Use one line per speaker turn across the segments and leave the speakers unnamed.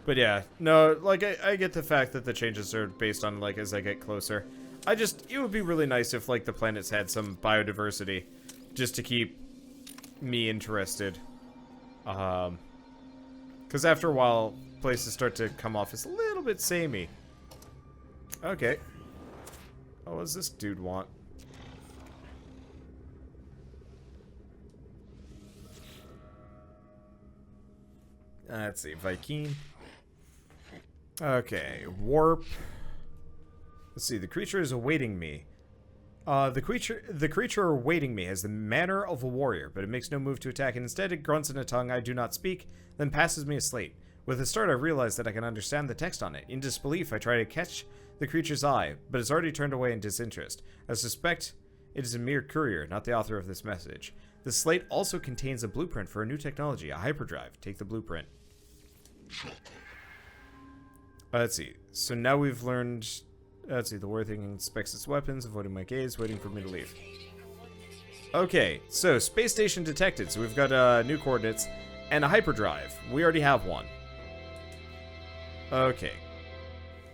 But yeah, no, like, I get the fact that the changes are based on, like, as I get closer. It would be really nice if, like, the planets had some biodiversity, just to keep me interested. Because after a while, places start to come off as a little bit samey. Okay. Oh, what does this dude want? Let's see, Viking. Okay, warp. Let's see, the creature is awaiting me. The creature awaiting me has the manner of a warrior, but it makes no move to attack, and instead it grunts in a tongue I do not speak, then passes me a slate. With a start, I realize that I can understand the text on it. In disbelief, I try to catch the creature's eye, but it's already turned away in disinterest. I suspect it is a mere courier, not the author of this message. The slate also contains a blueprint for a new technology, a hyperdrive. Take the blueprint. Let's see. So now we've learned... Let's see. The warrior thing inspects its weapons, avoiding my gaze, waiting for me to leave. Okay, so space station detected. So we've got new coordinates and a hyperdrive. We already have one. Okay.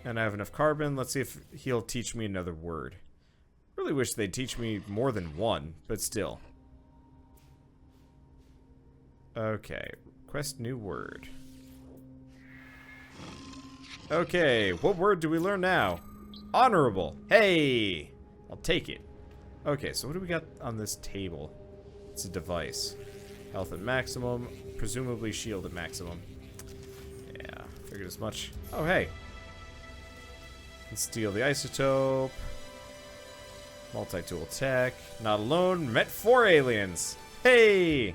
And I have enough carbon. Let's see if he'll teach me another word. Really wish they'd teach me more than one, but still. Okay. Request new word. Okay, what word do we learn now? Honorable. Hey! I'll take it. Okay, so what do we got on this table? It's a device. Health at maximum. Presumably shield at maximum. Yeah, figured as much. Oh, hey. Can steal the isotope. Multi-tool tech. Not alone. Met 4 aliens. Hey!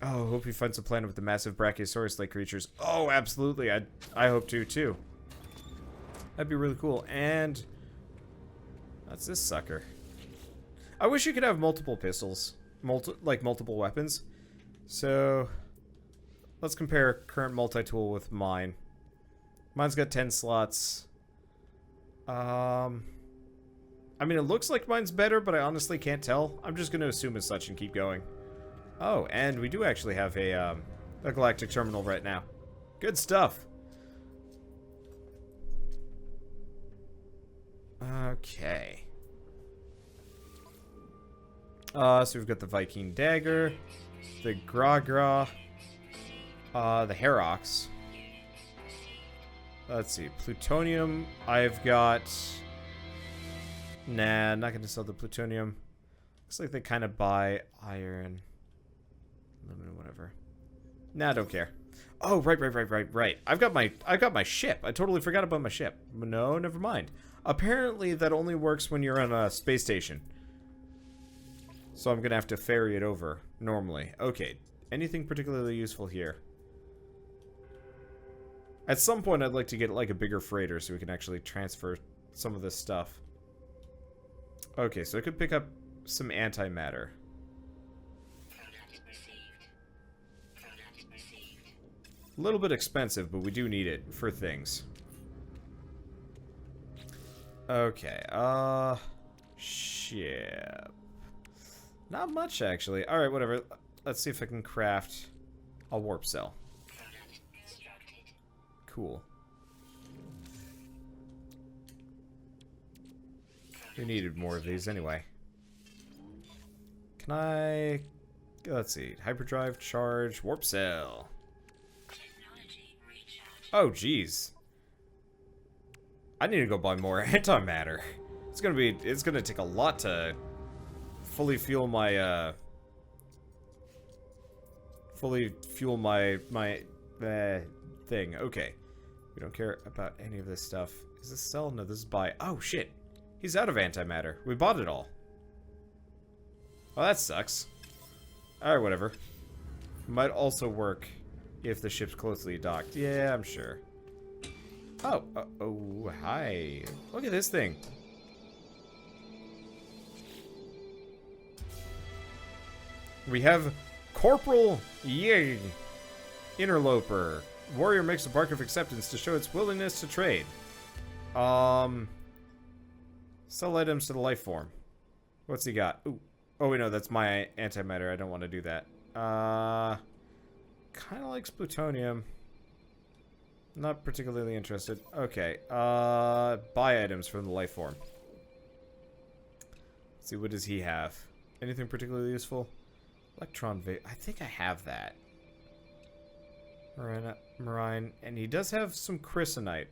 Oh, hope he finds a planet with the massive Brachiosaurus-like creatures. Oh, absolutely. I hope to, too. That'd be really cool. And... that's this sucker. I wish you could have multiple pistols. Multiple weapons. So... let's compare current multi-tool with mine. Mine's got 10 slots. I mean, it looks like mine's better, but I honestly can't tell. I'm just going to assume as such and keep going. Oh, and we do actually have a galactic terminal right now. Good stuff. Okay. So we've got the Viking dagger, the Gra, the Herox. Let's see, plutonium. I've got... nah, not going to sell the plutonium. Looks like they kind of buy iron. Aluminum, whatever. Nah, I don't care. Oh, right. I've got my ship. I totally forgot about my ship. No, never mind. Apparently, that only works when you're on a space station. So I'm gonna have to ferry it over normally. Okay. Anything particularly useful here? At some point, I'd like to get like a bigger freighter so we can actually transfer some of this stuff. Okay, so I could pick up some antimatter. A little bit expensive, but we do need it for things. Okay, ship. Not much, actually. Alright, whatever. Let's see if I can craft a warp cell. Cool. We needed more of these anyway. Can I... let's see. Hyperdrive, charge, warp cell. Oh, jeez. I need to go buy more antimatter. It's gonna take a lot to fully fuel my, thing. Okay. We don't care about any of this stuff. Is this sell? No, this is buy. Oh, shit. He's out of antimatter. We bought it all. Oh, that sucks. Alright, whatever. Might also work if the ship's closely docked. Yeah, I'm sure. Oh, oh, hi. Look at this thing. We have Corporal Yig, Interloper. Warrior makes a bark of acceptance to show its willingness to trade. Sell items to the life form. What's he got? Ooh. Oh, wait, no, that's my antimatter. I don't want to do that. Kind of likes plutonium. Not particularly interested. Okay, buy items from the life form. Let's see, what does he have? Anything particularly useful? Electron vape. I think I have that. Marine. And he does have some chrysonite.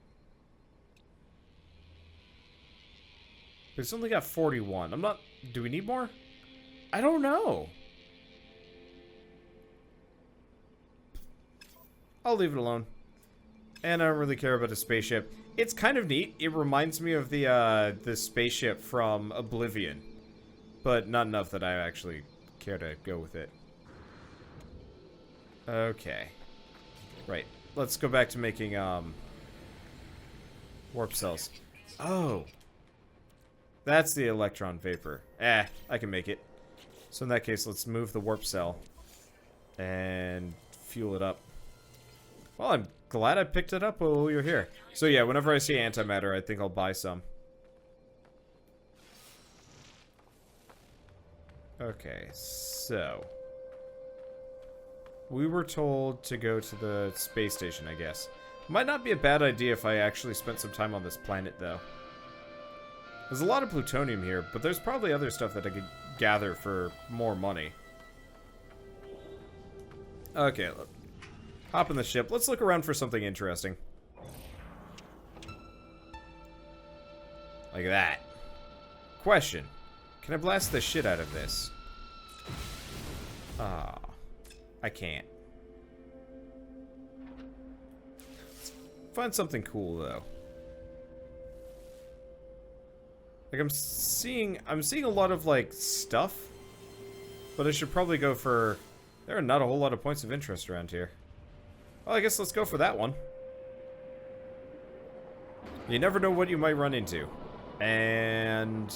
But it's only got 41. I'm not... Do we need more? I don't know. I'll leave it alone. And I don't really care about a spaceship. It's kind of neat. It reminds me of the spaceship from Oblivion. But not enough that I actually care to go with it. Okay. Right. Let's go back to making, warp cells. Oh. That's the electron vapor. I can make it. So in that case, let's move the warp cell. And fuel it up. Well, I'm glad I picked it up while you're here. So yeah, whenever I see antimatter, I think I'll buy some. Okay, so... we were told to go to the space station, I guess. Might not be a bad idea if I actually spent some time on this planet, though. There's a lot of plutonium here, but there's probably other stuff that I could gather for more money. Okay, hop in the ship. Let's look around for something interesting. Like that. Question. Can I blast the shit out of this? Ah. I can't. Let's find something cool, though. Like, I'm seeing a lot of, like, stuff. But I should probably go for... There are not a whole lot of points of interest around here. Well, I guess let's go for that one. You never know what you might run into. And...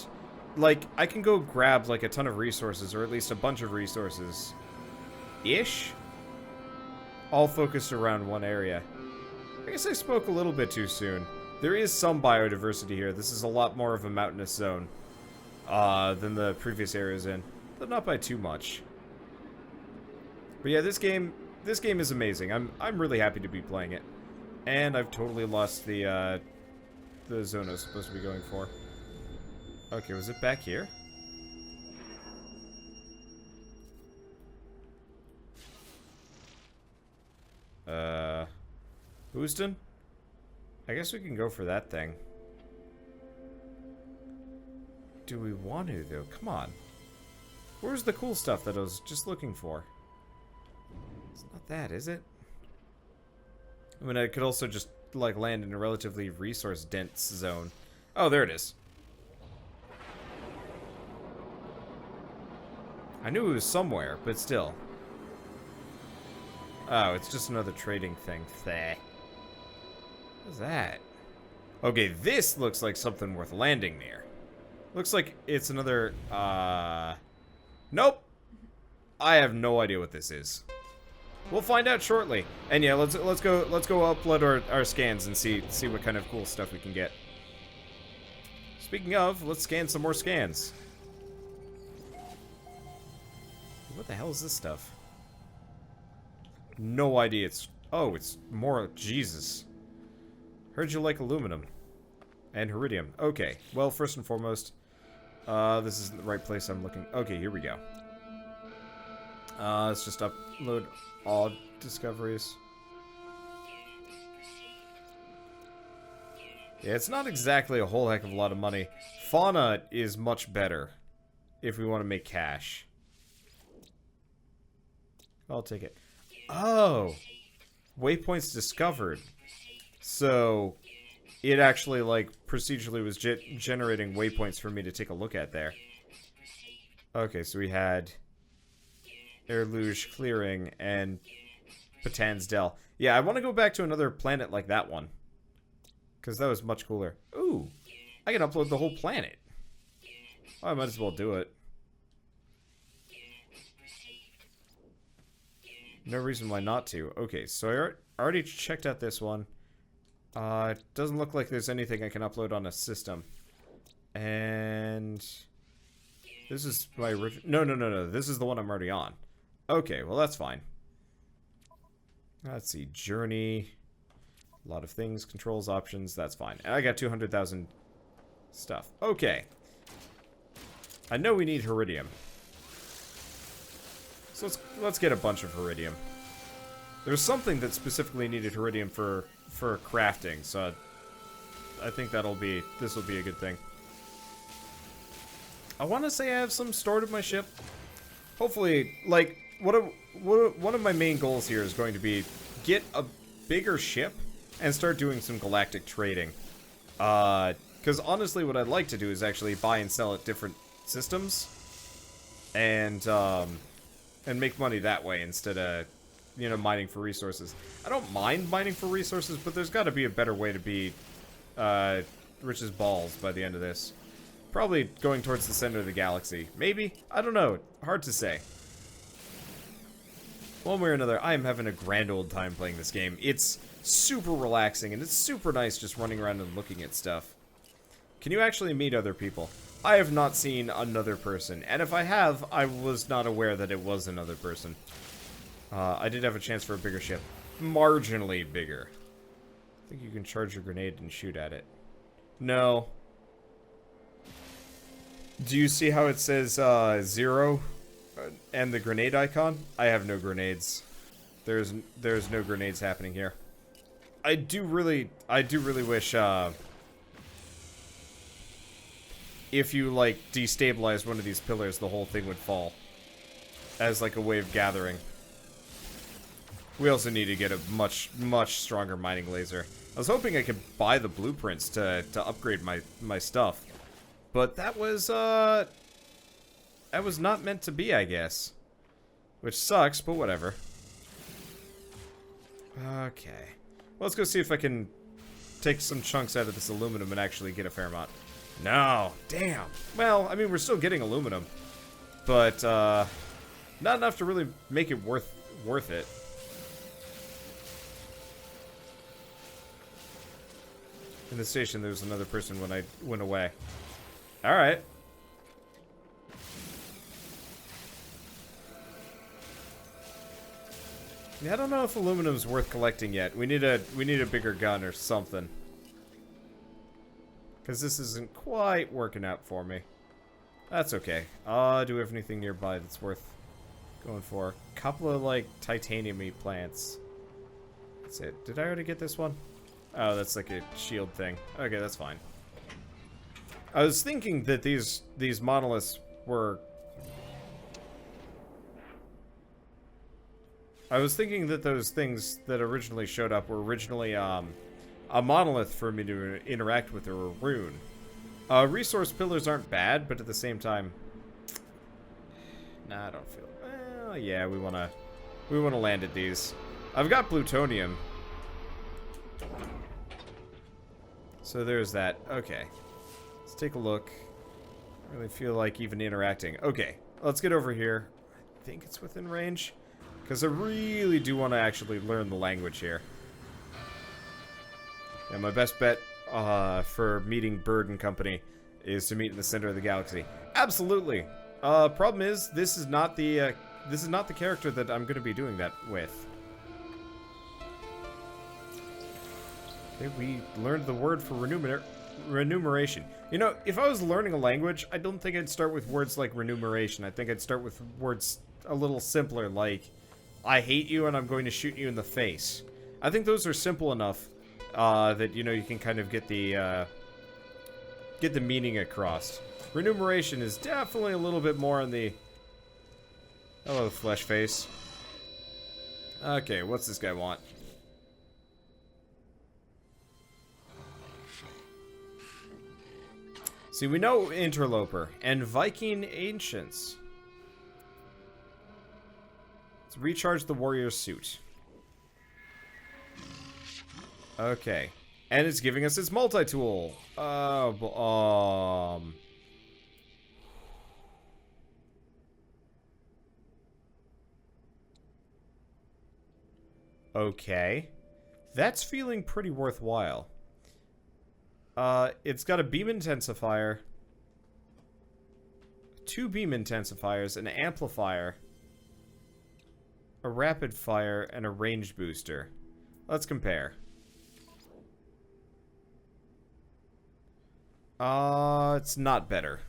like, I can go grab, like, a ton of resources, or at least a bunch of resources. Ish? All focused around one area. I guess I spoke a little bit too soon. There is some biodiversity here. This is a lot more of a mountainous zone than the previous areas in, but not by too much. But yeah, this game is amazing. I'm really happy to be playing it. And I've totally lost the zone I was supposed to be going for. Okay, was it back here? Houston? I guess we can go for that thing. Do we want to, though? Come on. Where's the cool stuff that I was just looking for? It's not that, is it? I mean, I could also just, like, land in a relatively resource-dense zone. Oh, there it is. I knew it was somewhere, but still. Oh, it's just another trading thing. What's that? Okay, this looks like something worth landing near. Looks like it's another, nope. I have no idea what this is. We'll find out shortly. And yeah, let's go upload our scans and see what kind of cool stuff we can get. Speaking of, let's scan some more scans. What the hell is this stuff? No idea. It's more. Jesus. Heard you like aluminum and iridium. Okay. Well, first and foremost, this isn't the right place I'm looking. Okay, here we go. Let's just upload all discoveries. Yeah, it's not exactly a whole heck of a lot of money. Fauna is much better if we want to make cash. I'll take it. Oh! Waypoints discovered. So, it actually, like, procedurally was generating waypoints for me to take a look at there. Okay, so we had Air Luge Clearing and Patan's Dell. Yeah, I want to go back to another planet like that one. Because that was much cooler. Ooh! I can upload the whole planet. Oh, I might as well do it. No reason why not to. Okay, so I already checked out this one. It doesn't look like there's anything I can upload on a system. And... this is my original... No. This is the one I'm already on. Okay, well that's fine. Let's see. Journey. A lot of things. Controls, options. That's fine. And I got 200,000 stuff. Okay. I know we need Heridium. So let's get a bunch of Heridium. There's something that specifically needed Heridium for crafting, so I think this will be a good thing. I want to say I have some stored in my ship. Hopefully, like, one of my main goals here is going to be get a bigger ship and start doing some galactic trading. Because honestly, what I'd like to do is actually buy and sell at different systems, and make money that way instead of, you know, mining for resources. I don't mind mining for resources, but there's got to be a better way to be rich as balls by the end of this. Probably going towards the center of the galaxy. Maybe? I don't know. Hard to say. One way or another, I am having a grand old time playing this game. It's super relaxing, and it's super nice just running around and looking at stuff. Can you actually meet other people? I have not seen another person, and if I have, I was not aware that it was another person. I did have a chance for a bigger ship. Marginally bigger. I think you can charge your grenade and shoot at it. No. Do you see how it says 0 and the grenade icon? I have no grenades. There's no grenades happening here. I do really wish if you like destabilize one of these pillars, the whole thing would fall as like a way of gathering. We also need to get a much stronger mining laser. I was hoping I could buy the blueprints to upgrade my stuff, but that was not meant to be, I guess. Which sucks, but whatever. Okay. Well, let's go see if I can take some chunks out of this aluminum and actually get a fair amount. No! Damn! Well, I mean, we're still getting aluminum. But, not enough to really make it worth it. In the station, there was another person when I went away. Alright. Yeah, I don't know if aluminum's worth collecting yet. We need a bigger gun or something. Because this isn't quite working out for me. That's okay. Do we have anything nearby that's worth going for? A couple of, like, titanium-y plants. That's it. Did I already get this one? Oh, that's like a shield thing. Okay, that's fine. I was thinking that these monoliths were... I was thinking that those things that originally showed up were originally, a monolith for me to interact with, or a rune. Resource pillars aren't bad, but at the same time... Nah, I don't feel... Well, yeah, we wanna land at these. I've got plutonium. So there's that. Okay. Let's take a look. I really feel like even interacting. Okay, let's get over here. I think it's within range. Because I really do want to actually learn the language here. And my best bet for meeting Bird and Company is to meet in the center of the galaxy. Absolutely. Problem is, this is not the character that I'm going to be doing that with. Okay, we learned the word for remuneration. You know, if I was learning a language, I don't think I'd start with words like remuneration. I think I'd start with words a little simpler, like, I hate you and I'm going to shoot you in the face. I think those are simple enough that, you know, you can kind of get the meaning across. Remuneration is definitely a little bit more on the... Hello, flesh face. Okay, what's this guy want? See, we know Interloper and Viking Ancients. Let's recharge the warrior's suit. Okay. And it's giving us its multi-tool. Okay. That's feeling pretty worthwhile. It's got a beam intensifier, 2 beam intensifiers, an amplifier, a rapid fire, and a range booster. Let's compare. It's not better.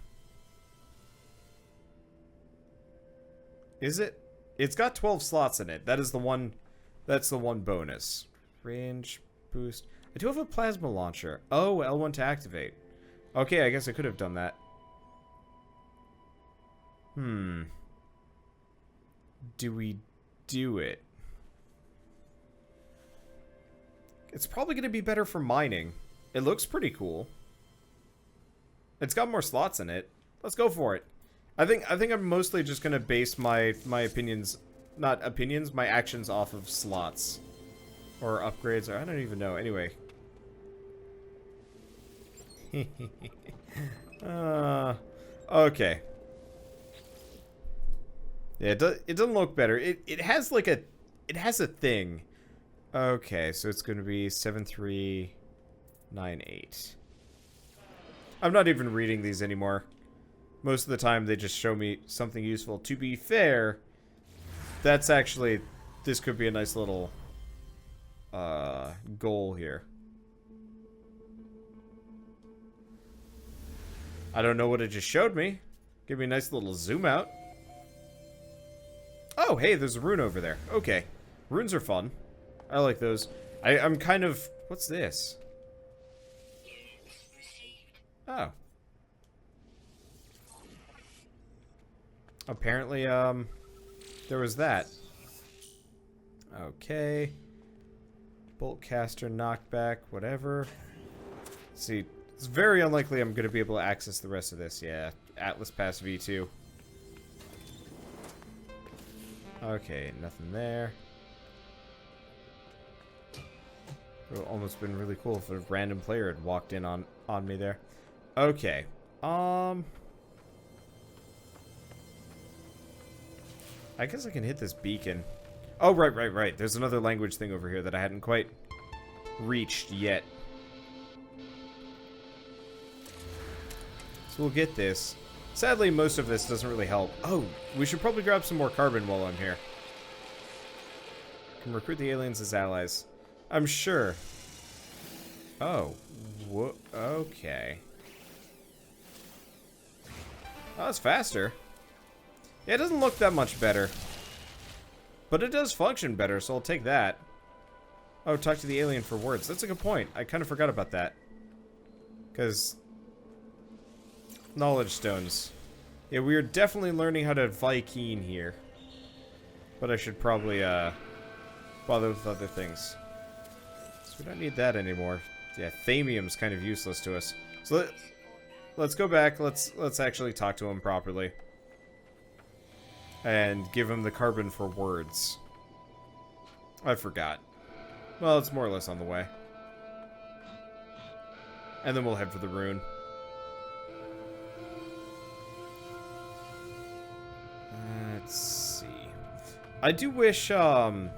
Is it? It's got 12 slots in it. That is the one. That's the one bonus. Range boost. I do have a plasma launcher. Oh, L1 to activate. Okay, I guess I could have done that. Do we do it? It's probably going to be better for mining. It looks pretty cool. It's got more slots in it. Let's go for it. I think I'm mostly just going to base my opinions, not opinions, my actions off of slots. Or upgrades, or I don't even know. Anyway. Okay. Yeah, it doesn't look better. It has like a thing. Okay, so it's gonna be 7398. I'm not even reading these anymore. Most of the time they just show me something useful. To be fair, that's actually, this could be a nice little goal here. I don't know what it just showed me. Give me a nice little zoom out. Oh, hey, there's a rune over there. Okay. Runes are fun. I like those. I'm kind of... What's this? Oh. Apparently, there was that. Okay. Bolt caster, knockback, whatever. Let's see. It's very unlikely I'm going to be able to access the rest of this. Yeah. Atlas Pass V2. Okay, nothing there. It would have almost been really cool if a random player had walked in on me there. Okay. I guess I can hit this beacon. Oh, right. There's another language thing over here that I hadn't quite reached yet. So we'll get this. Sadly, most of this doesn't really help. Oh, we should probably grab some more carbon while I'm here. Can recruit the aliens as allies. I'm sure. Oh. Okay. Oh, that's faster. Yeah, it doesn't look that much better. But it does function better, so I'll take that. Oh, talk to the alien for words. That's a good point. I kind of forgot about that. Because... knowledge stones. Yeah, we are definitely learning how to Viking here. But I should probably, bother with other things. So we don't need that anymore. Yeah, thamium's kind of useless to us. So let's go back. Let's actually talk to him properly. And give him the carbon for words. I forgot. Well, it's more or less on the way. And then we'll head for the rune. Let's see. I do wish, like,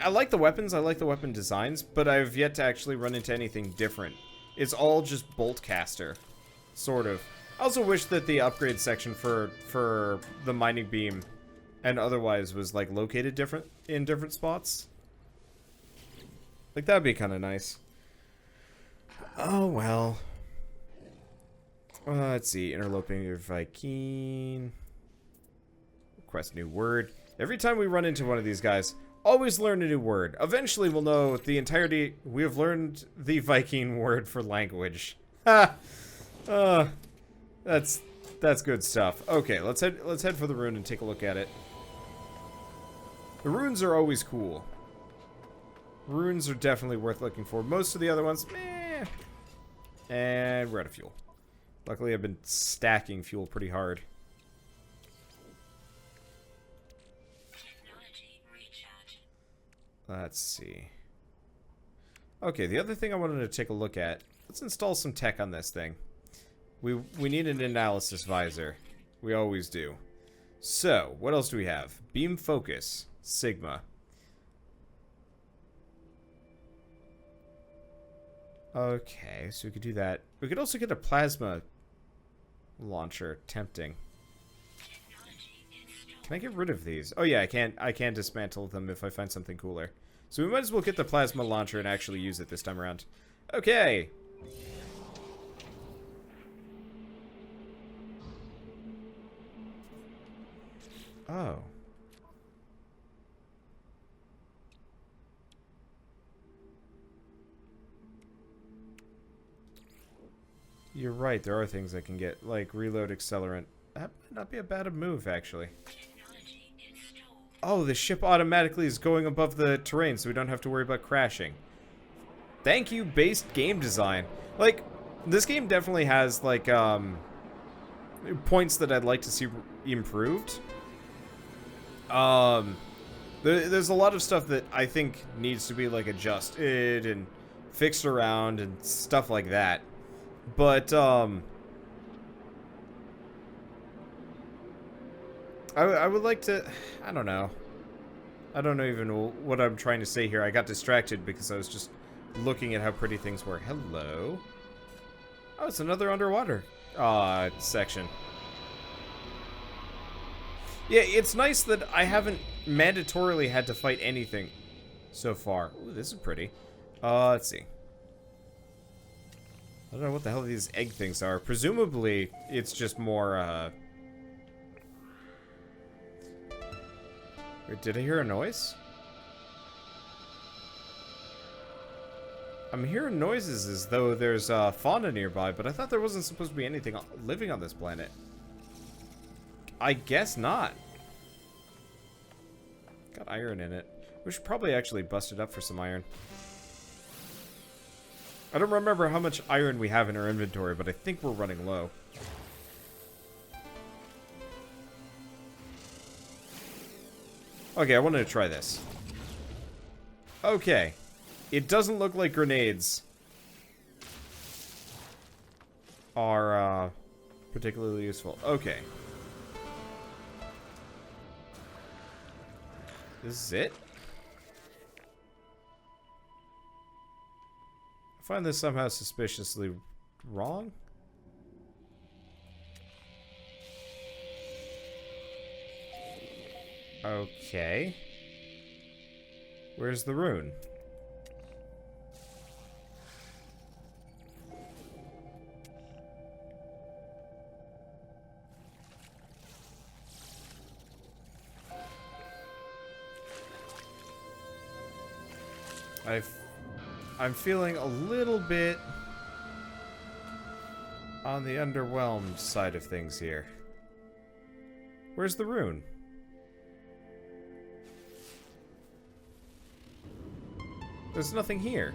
I like the weapons, I like the weapon designs, but I've yet to actually run into anything different. It's all just bolt caster. Sort of. I also wish that the upgrade section for the mining beam and otherwise was, like, located in different spots. Like, that'd be kind of nice. Oh, well. Let's see. Interloping your Viking. Request new word. Every time we run into one of these guys, always learn a new word. Eventually we'll know the entirety. We have learned the Viking word for language. Ha! That's good stuff. Okay, let's head for the rune and take a look at it. The runes are always cool. Runes are definitely worth looking for. Most of the other ones, meh. And we're out of fuel. Luckily, I've been stacking fuel pretty hard. Let's see. Okay, the other thing I wanted to take a look at. Let's install some tech on this thing. We need an analysis visor. We always do. So, what else do we have? Beam focus. Sigma. Okay, so we could do that. We could also get a plasma launcher. Tempting. Can I get rid of these? Oh yeah, I can dismantle them if I find something cooler. So we might as well get the plasma launcher and actually use it this time around. Okay. Oh. You're right, there are things I can get, like reload accelerant. That might not be a bad move, actually. Oh, the ship automatically is going above the terrain, so we don't have to worry about crashing. Thank you, based game design. Like, this game definitely has, like, points that I'd like to see improved. There's a lot of stuff that I think needs to be, like, adjusted and fixed around and stuff like that. But, I would like to, I don't know. I don't know even what I'm trying to say here. I got distracted because I was just looking at how pretty things were. Hello. Oh, it's another underwater section. Yeah, it's nice that I haven't mandatorily had to fight anything so far. Ooh, this is pretty. Let's see. I don't know what the hell these egg things are. Presumably, it's just more, Wait, did I hear a noise? I'm hearing noises as though there's fauna nearby, but I thought there wasn't supposed to be anything living on this planet. I guess not. Got iron in it. We should probably actually bust it up for some iron. I don't remember how much iron we have in our inventory, but I think we're running low. Okay, I wanted to try this. Okay. It doesn't look like grenades are particularly useful. Okay. This is it? I find this somehow suspiciously wrong. Okay. Where's the rune? I'm feeling a little bit on the underwhelmed side of things here. Where's the rune? There's nothing here.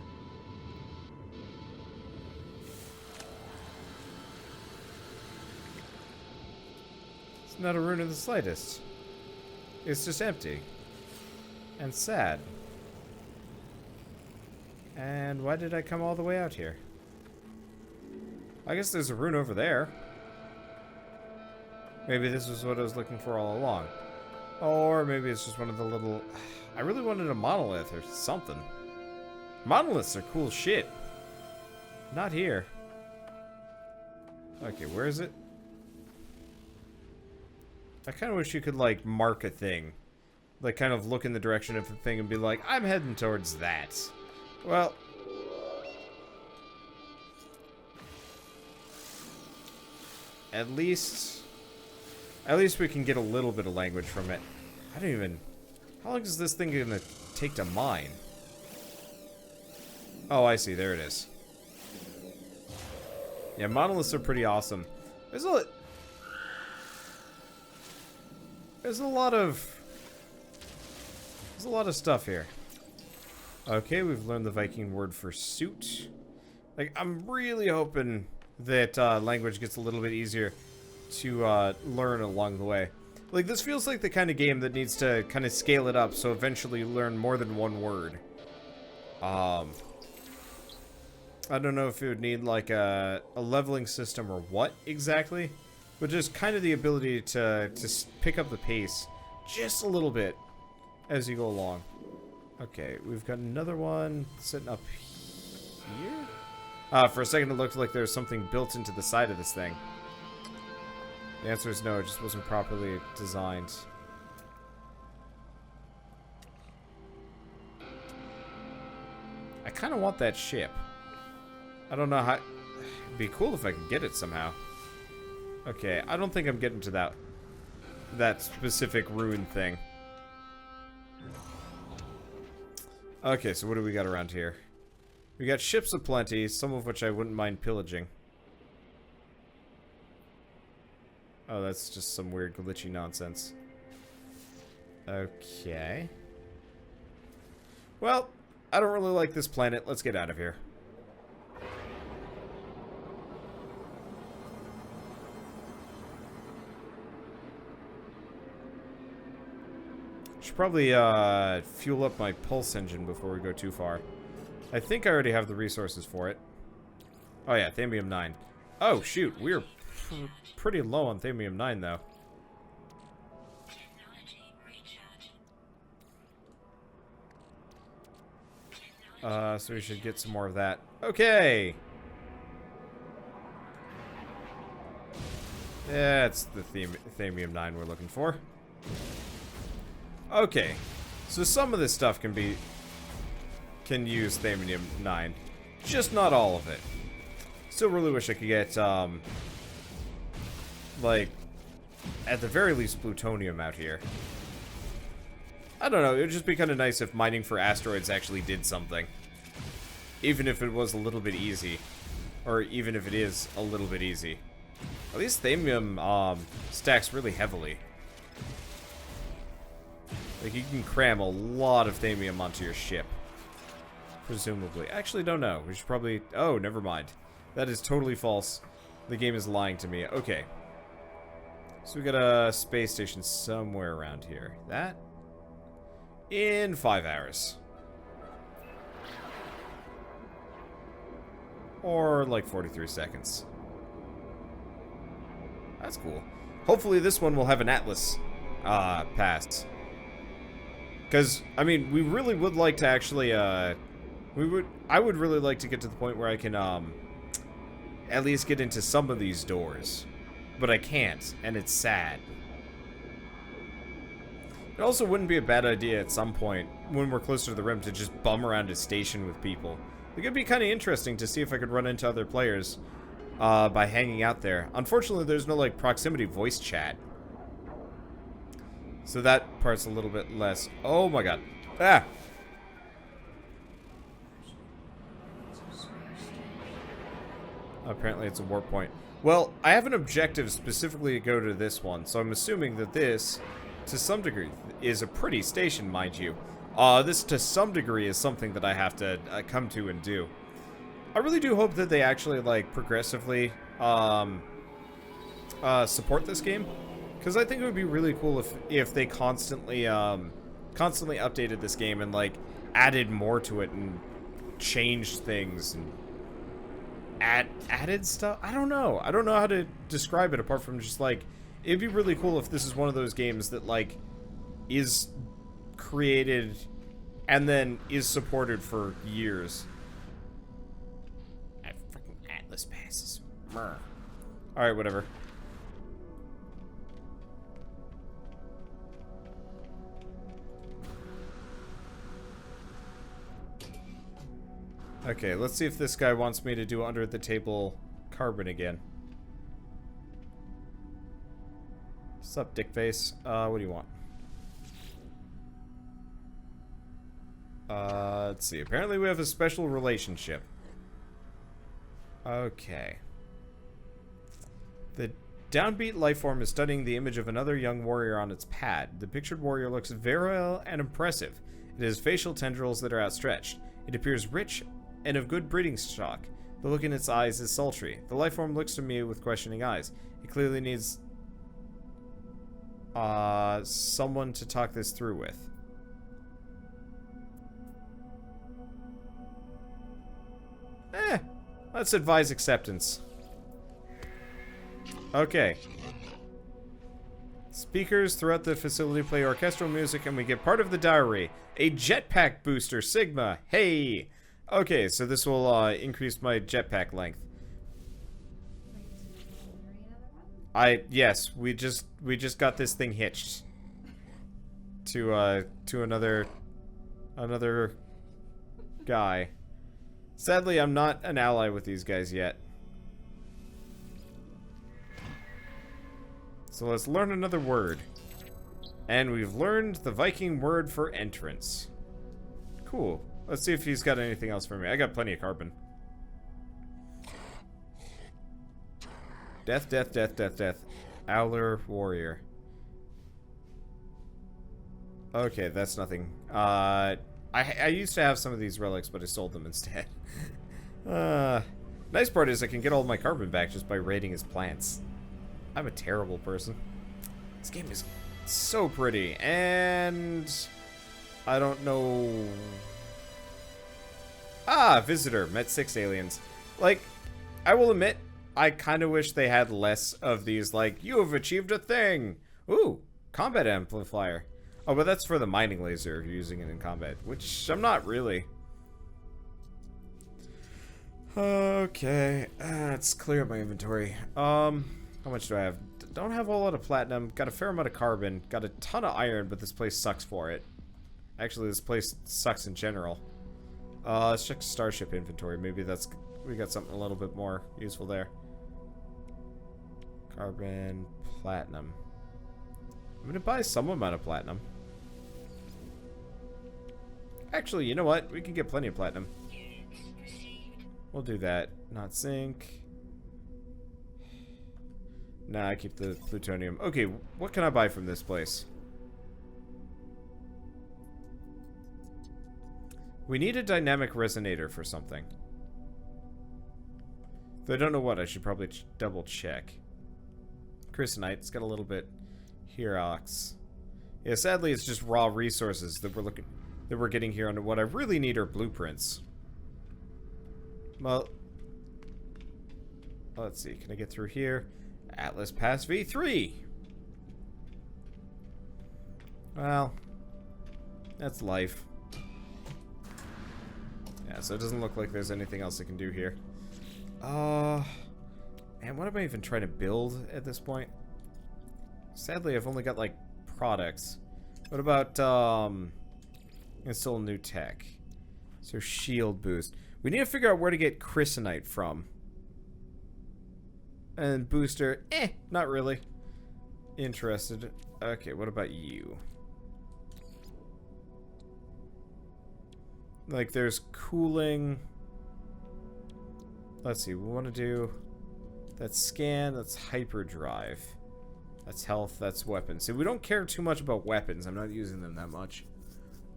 It's not a rune in the slightest. It's just empty. And sad. And why did I come all the way out here? I guess there's a rune over there. Maybe this was what I was looking for all along. Or maybe it's just one of the little... I really wanted a monolith or something. Monoliths are cool shit. Not here. Okay, where is it? I kind of wish you could, like, mark a thing. Like, kind of look in the direction of the thing and be like, I'm heading towards that. Well... At least we can get a little bit of language from it. I don't even... How long is this thing gonna take to mine? Oh, I see. There it is. Yeah, monoliths are pretty awesome. There's a lot of stuff here. Okay, we've learned the Viking word for suit. Like, I'm really hoping that language gets a little bit easier to learn along the way. Like, this feels like the kind of game that needs to kind of scale it up so eventually you learn more than one word. I don't know if it would need, like, a leveling system or what exactly, but just kind of the ability to pick up the pace just a little bit as you go along. Okay, we've got another one sitting up here? For a second it looked like there was something built into the side of this thing. The answer is no, it just wasn't properly designed. I kind of want that ship. I don't know how... It'd be cool if I could get it somehow. Okay, I don't think I'm getting to that specific ruin thing. Okay, so what do we got around here? We got ships aplenty, some of which I wouldn't mind pillaging. Oh, that's just some weird glitchy nonsense. Okay. Well, I don't really like this planet. Let's get out of here. Should probably fuel up my pulse engine before we go too far. I think I already have the resources for it. Oh yeah, Thamium 9. Oh shoot, we're pretty low on Thamium 9 though. So we should get some more of that. Okay! Yeah, it's the Thamium 9 we're looking for. Okay. So some of this stuff can use Thamium 9. Just not all of it. Still really wish I could get, like, at the very least, plutonium out here. I don't know, it would just be kind of nice if mining for asteroids actually did something. Even if it was a little bit easy. Or even if it is a little bit easy. At least Thamium, stacks really heavily. Like, you can cram a lot of Thamium onto your ship. Presumably. Actually, don't know. We should probably... Oh, never mind. That is totally false. The game is lying to me. Okay. So we got a space station somewhere around here. That? In 5 hours. Or like 43 seconds. That's cool. Hopefully this one will have an Atlas pass. Because, I mean, we really would like to actually, I would really like to get to the point where I can, at least get into some of these doors. But I can't, and it's sad. It also wouldn't be a bad idea at some point, when we're closer to the rim, to just bum around a station with people. It could be kind of interesting to see if I could run into other players, by hanging out there. Unfortunately, there's no, like, proximity voice chat. So that part's a little bit less... Oh my god. Ah! Apparently it's a warp point. Well, I have an objective specifically to go to this one, so I'm assuming that this, to some degree, is a pretty station, mind you. This, to some degree, is something that I have to come to and do. I really do hope that they actually, like, progressively, support this game. Because I think it would be really cool if they constantly updated this game and, like, added more to it and changed things and added stuff. I don't know. I don't know how to describe it apart from just, like, it'd be really cool if this is one of those games that, like, is created and then is supported for years. Freaking Atlas passes. Alright, whatever. Okay, let's see if this guy wants me to do under the table carbon again. What's up, dickface? What do you want? Let's see. Apparently we have a special relationship. Okay. The downbeat lifeform is studying the image of another young warrior on its pad. The pictured warrior looks virile and impressive. It has facial tendrils that are outstretched. It appears rich and of good breeding stock. The look in its eyes is sultry. The lifeform looks to me with questioning eyes. It clearly needs someone to talk this through with. Let's advise acceptance. Okay. Speakers throughout the facility play orchestral music and we get part of the diary. A jetpack booster, Sigma. Hey! Okay, so this will increase my jetpack length. Yes, we just got this thing hitched to another guy. Sadly, I'm not an ally with these guys yet. So let's learn another word. And we've learned the Viking word for entrance. Cool. Let's see if he's got anything else for me. I got plenty of carbon. Death, death, death, death, death. Owler warrior. Okay, that's nothing. I used to have some of these relics, but I sold them instead. Nice part is I can get all my carbon back just by raiding his plants. I'm a terrible person. This game is so pretty, and I don't know. Ah, visitor. Met 6 aliens. Like, I will admit, I kind of wish they had less of these, like, you have achieved a thing. Ooh, combat amplifier. Oh, but that's for the mining laser if you're using it in combat, which I'm not really. Okay, let's clear up my inventory. How much do I have? Don't have a whole lot of platinum. Got a fair amount of carbon. Got a ton of iron, but this place sucks for it. Actually, this place sucks in general. Let's check starship inventory. Maybe that's... we got something a little bit more useful there. Carbon, platinum. I'm gonna buy some amount of platinum. Actually, you know what? We can get plenty of platinum. We'll do that. Not zinc. Nah, I keep the plutonium. Okay, what can I buy from this place? We need a dynamic resonator for something. If I don't know what, I should probably double check. Chrysanite, it's got a little bit. Herox. Yeah, sadly, it's just raw resources that we're getting here. And what I really need are blueprints. Well, let's see. Can I get through here? Atlas Pass V3. Well, that's life. Yeah, so it doesn't look like there's anything else I can do here. Man, what am I even trying to build at this point? Sadly, I've only got, like, products. What about, install new tech? So, shield boost. We need to figure out where to get chrysanite from. And booster, not really interested. Okay, what about you? Like, there's cooling. Let's see, we want to do... that's scan, that's hyperdrive. That's health, that's weapons. See, we don't care too much about weapons. I'm not using them that much.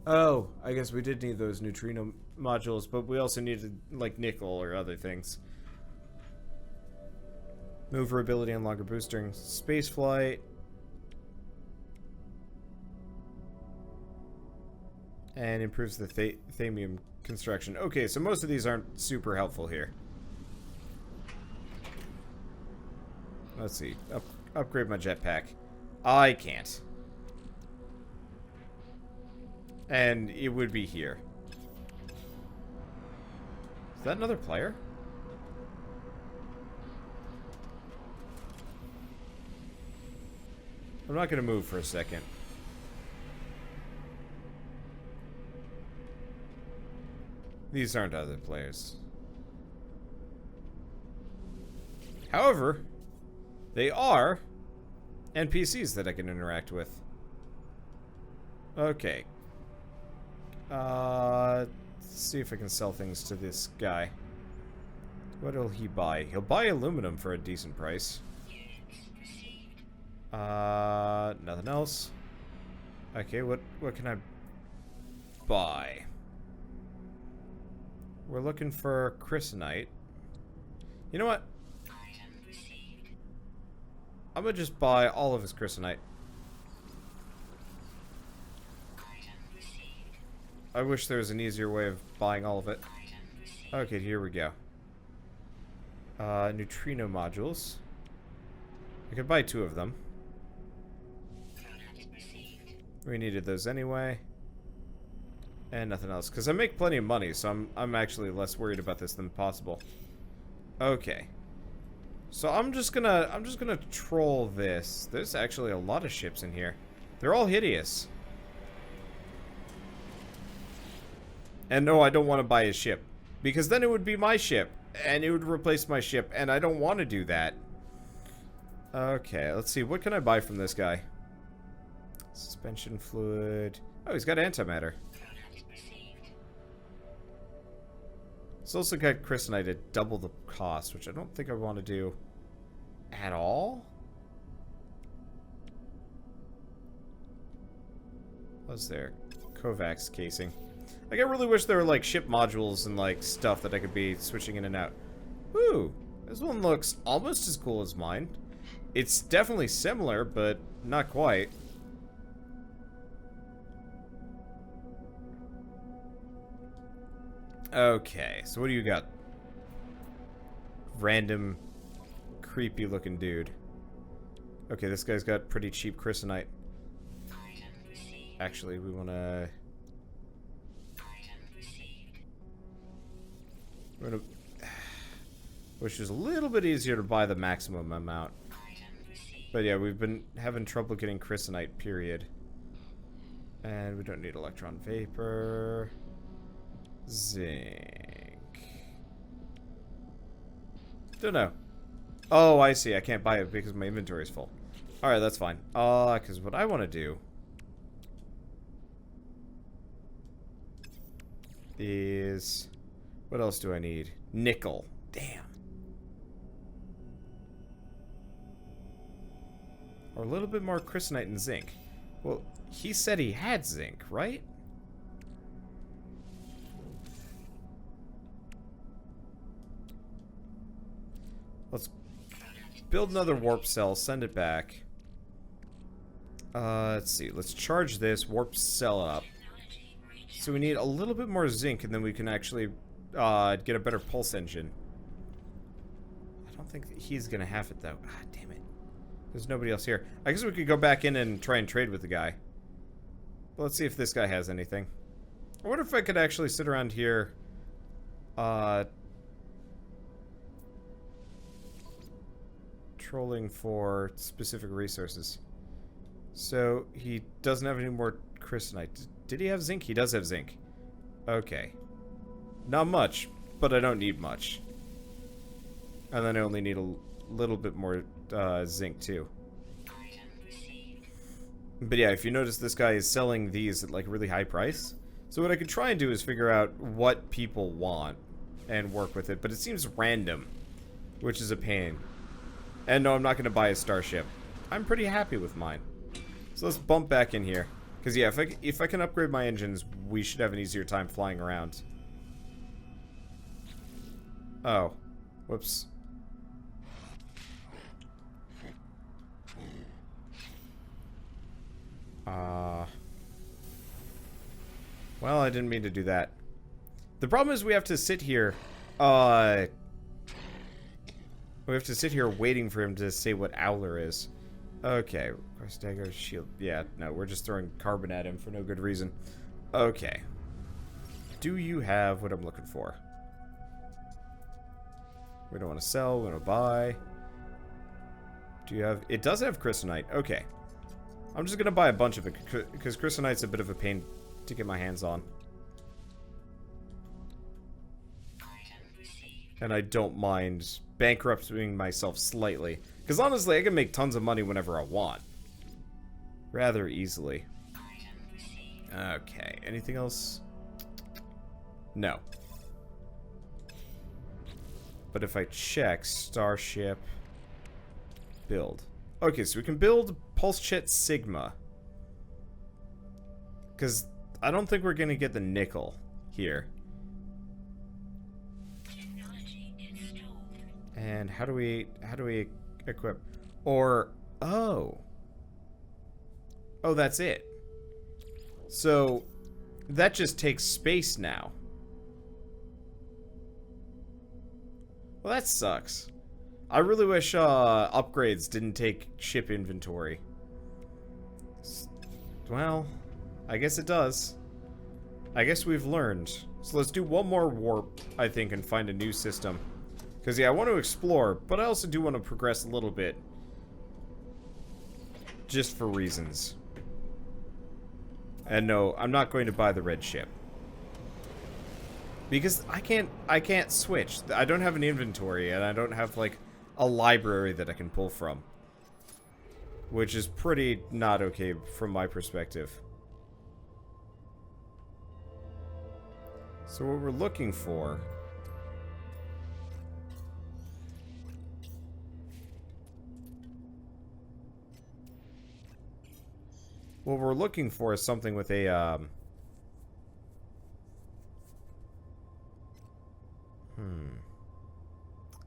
Oh, I guess we did need those neutrino modules, but we also needed, like, nickel or other things. Maneuverability and longer boost during spaceflight. And improves the thamium construction. Okay, so most of these aren't super helpful here. Let's see. Upgrade my jetpack. I can't. And it would be here. Is that another player? I'm not going to move for a second. These aren't other players. However, they are NPCs that I can interact with. Okay. Let's see if I can sell things to this guy. What'll he buy? He'll buy aluminum for a decent price. Nothing else. Okay, what can I buy? We're looking for chrysanite. You know what? I'm gonna just buy all of his chrysanite. I wish there was an easier way of buying all of it. Okay, here we go. Neutrino modules. I could buy 2 of them. We needed those anyway. And nothing else. Because I make plenty of money, so I'm actually less worried about this than possible. Okay. So I'm just gonna troll this. There's actually a lot of ships in here. They're all hideous. And no, I don't want to buy a ship. Because then it would be my ship. And it would replace my ship. And I don't want to do that. Okay, let's see. What can I buy from this guy? Suspension fluid. Oh, he's got antimatter. It's also got crystalline at double the cost, which I don't think I want to do at all. What's there? Kovacs casing. Like, I really wish there were, like, ship modules and, like, stuff that I could be switching in and out. Ooh, this one looks almost as cool as mine. It's definitely similar, but not quite. Okay, so what do you got? Random, creepy looking dude. Okay, this guy's got pretty cheap crystalline. Actually, we want to... We're gonna... Which is a little bit easier to buy the maximum amount. But yeah, we've been having trouble getting crystalline, period. And we don't need electron vapor. Zinc. Don't know. Oh, I see. I can't buy it because my inventory is full. Alright, that's fine. Because what I want to do is... What else do I need? Nickel. Damn. Or a little bit more crystalline and zinc. Well, he said he had zinc, right? Let's build another warp cell, send it back. Let's see. Let's charge this, warp cell up. So we need a little bit more zinc, and then we can actually get a better pulse engine. I don't think that he's gonna have it, though. Ah, damn it. There's nobody else here. I guess we could go back in and try and trade with the guy. But let's see if this guy has anything. I wonder if I could actually sit around here, trolling for specific resources. So, he doesn't have any more crystalline. Did he have zinc? He does have zinc. Okay. Not much, but I don't need much. And then I only need a little bit more zinc, too. But yeah, if you notice, this guy is selling these at, like, a really high price. So what I could try and do is figure out what people want and work with it. But it seems random, which is a pain. And no, I'm not going to buy a starship. I'm pretty happy with mine. So let's bump back in here. Because, yeah, if I can upgrade my engines, we should have an easier time flying around. Oh. Whoops. Well, I didn't mean to do that. The problem is we have to sit here, we have to sit here waiting for him to say what Owler is. Okay. Dagger, shield. Yeah, no, we're just throwing carbon at him for no good reason. Okay. Do you have what I'm looking for? We don't want to sell, we want to buy. Do you have... It does have crystalline. Okay. I'm just going to buy a bunch of it, because crystalline's a bit of a pain to get my hands on. And I don't mind bankrupting myself slightly. Because honestly, I can make tons of money whenever I want. Rather easily. Okay, anything else? No. But if I check, Starship, build. Okay, so we can build Pulse Jet Sigma. Because I don't think we're going to get the nickel here. And how do we equip? Or, oh, that's it. So that just takes space now. Well, that sucks. I really wish upgrades didn't take ship inventory. Well, I guess it does. I guess we've learned. So let's do one more warp, I think, and find a new system. Because, yeah, I want to explore, but I also do want to progress a little bit. Just for reasons. And no, I'm not going to buy the red ship. Because I can't switch. I don't have an inventory, and I don't have, like, a library that I can pull from. Which is pretty not okay from my perspective. So what we're looking for... What we're looking for is something with a,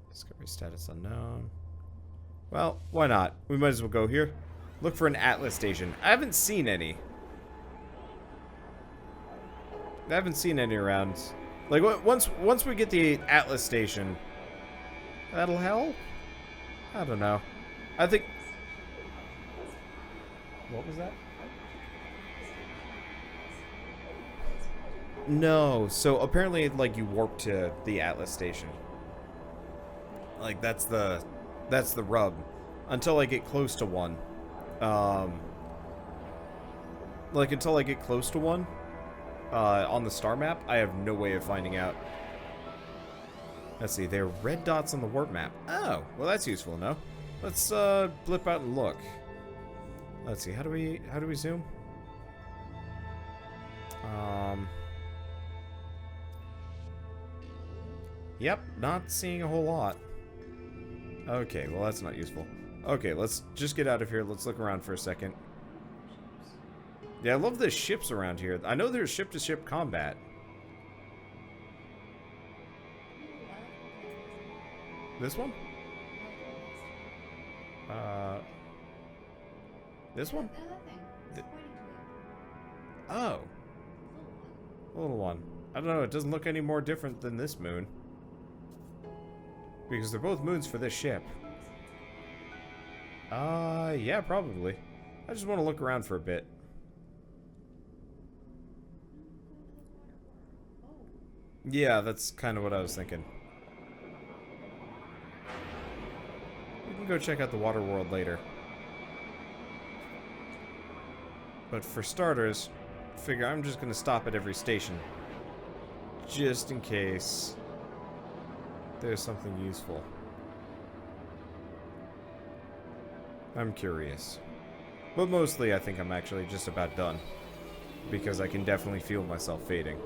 Discovery status unknown. Well, why not? We might as well go here. Look for an Atlas station. I haven't seen any. I haven't seen any around. Like, once we get the Atlas station, that'll help? I don't know. I think... What was that? No, so apparently, like, you warp to the Atlas station. Like, that's the rub. Until I get close to one. Like, until I get close to one, on the star map, I have no way of finding out. Let's see, there are red dots on the warp map. Oh, well that's useful to know. Let's, blip out and look. Let's see, how do we zoom? Yep, not seeing a whole lot. Okay, well that's not useful. Okay, let's just get out of here. Let's look around for a second. Yeah, I love the ships around here. I know there's ship-to-ship combat. This one? This one? Oh. A little one. I don't know, it doesn't look any more different than this moon. Because they're both moons for this ship. Yeah, probably. I just want to look around for a bit. Yeah, that's kind of what I was thinking. We can go check out the water world later. But for starters, figure I'm just going to stop at every station. Just in case there's something useful. I'm curious. But mostly I think I'm actually just about done. Because I can definitely feel myself fading.